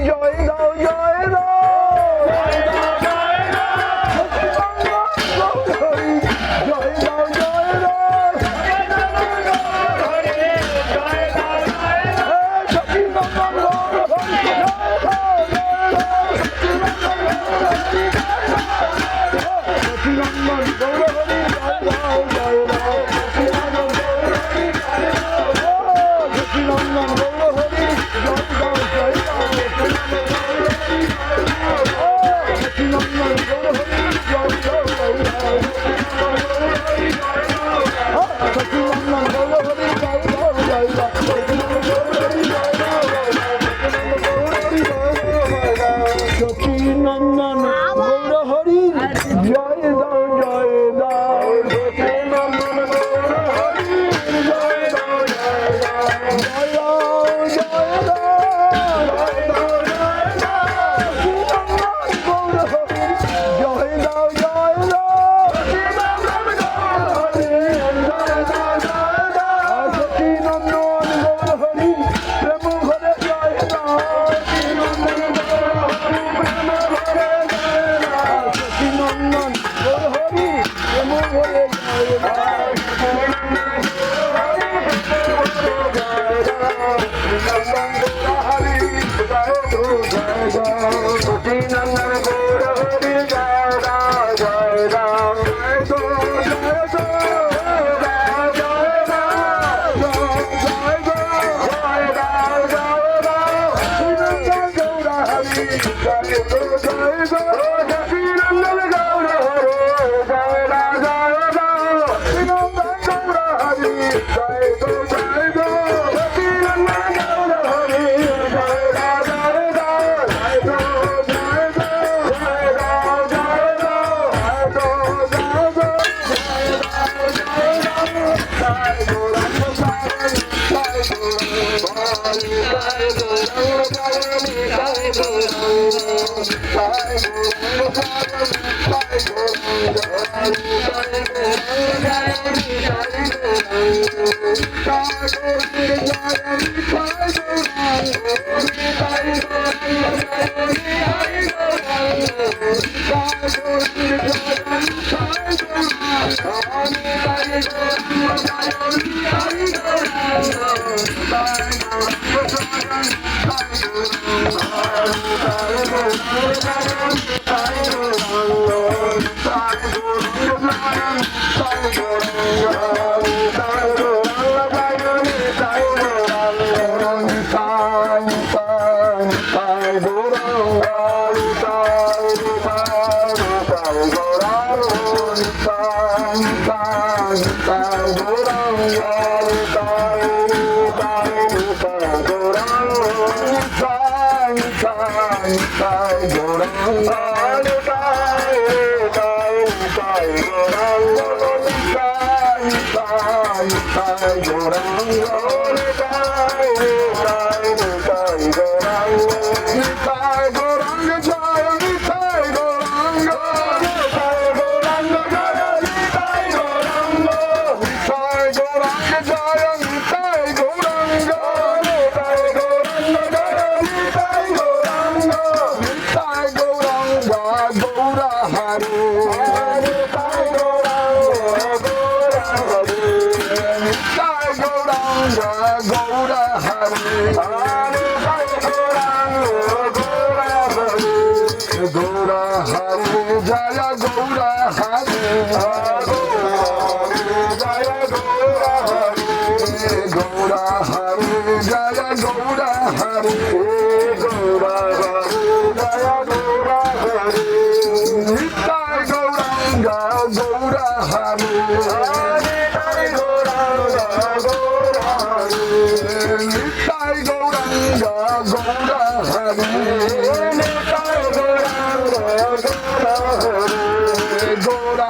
জয় দাও জয় দাও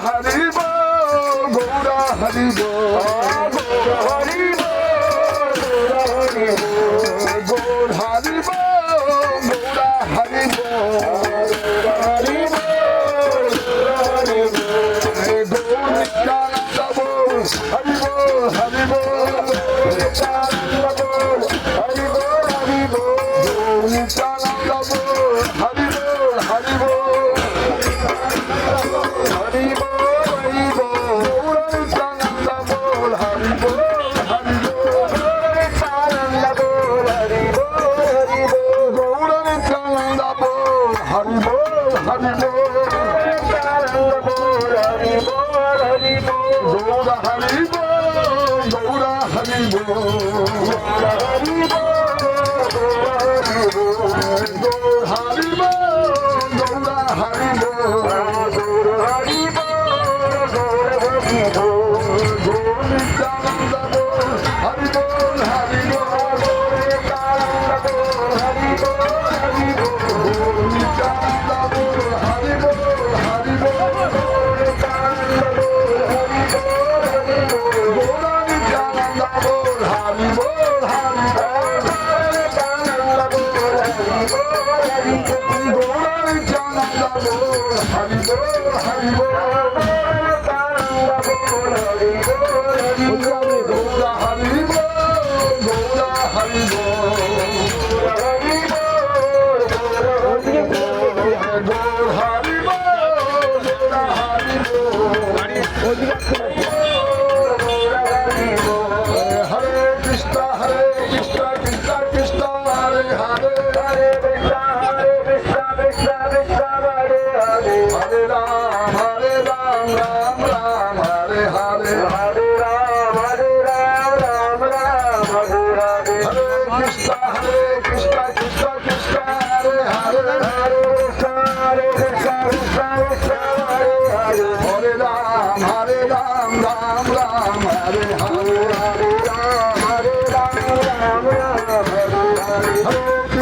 Hare Hari Bol, Hari Bol, Hari Bol, Hari Bol, Gaura Nityananda Bol, Hari Bol, Hari Bol, Gaura Nityananda Bol, Hari Bol, Hari Bol, Gaura Nityananda Bol, Hari Bol, Hari Bol, Nityananda Bol, Hari Bol, Hari Bol, Gaura Hari Bol, Gaura Hari Bol, Gaura Hari Bol.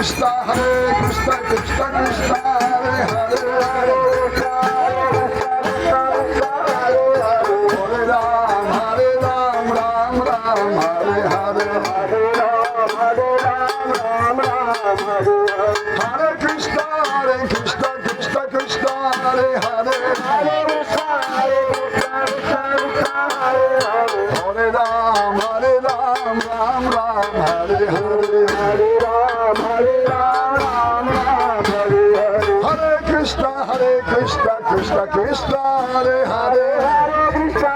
Krishna, Hare Krishna, Krishna Krishna, Hare Hare, Hare Ram, Ram Ram, Hare Hare, Hare Krishna, Krishna Krishna, Hare Hare, Hare Ram, Ram Ram, Hare Hare, Hare Ram, Ram Hare Hare, Hare Krishna, Krishna Krishna, Hare Hare, Hare Krishna,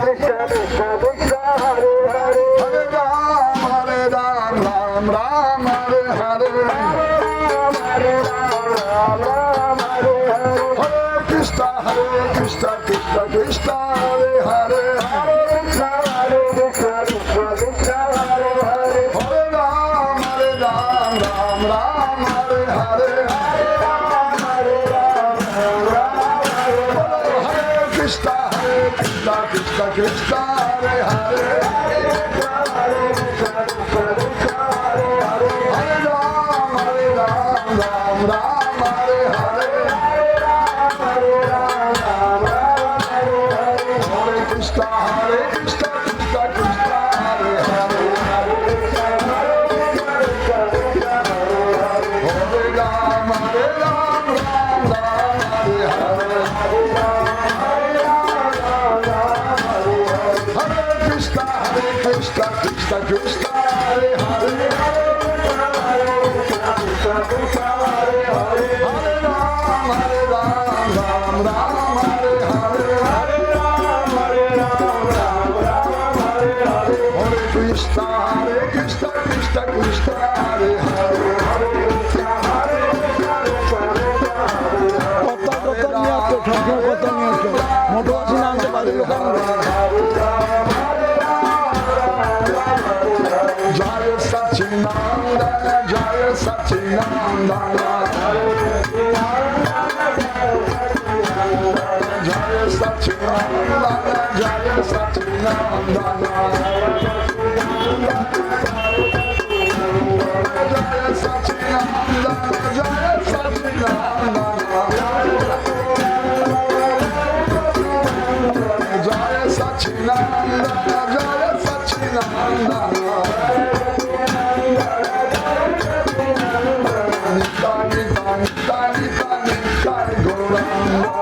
Krishna Krishna, Hare Hare, Hare Ram, Ram Hare Hare, Hare Ram, Hare Hare, Hare Krishna, Krishna Krishna, Hare Hare, Hare Krishna, Krishna Krishna, Hare Hare, Hare Ram, Ram Hare Hare, Hare Ram, Hare Krishna, Krishna Krishna, Hare Hare, Hare Ram, Ram Hare Hare, Hare Krishna, Krishna Krishna, Hare Hare, Hare Ram, Ram Hare Hare, Hare Krishna, Krishna Krishna, Hare Hare, Hare Ram, Ram Hare Hare, Hare Ram, Hare Krishna, Krishna Krishna, Hare Hare, Hare Jaya Sachinandana, Jaya Sachinandana, Jaya Sachinandana, Jaya Sachinandana, Jaya Sachinandana, Jaya Sachinandana, Jaya Sachinandana, Jaya Sachinandana, Nitani Tani Tani Tani Tani Gauranga,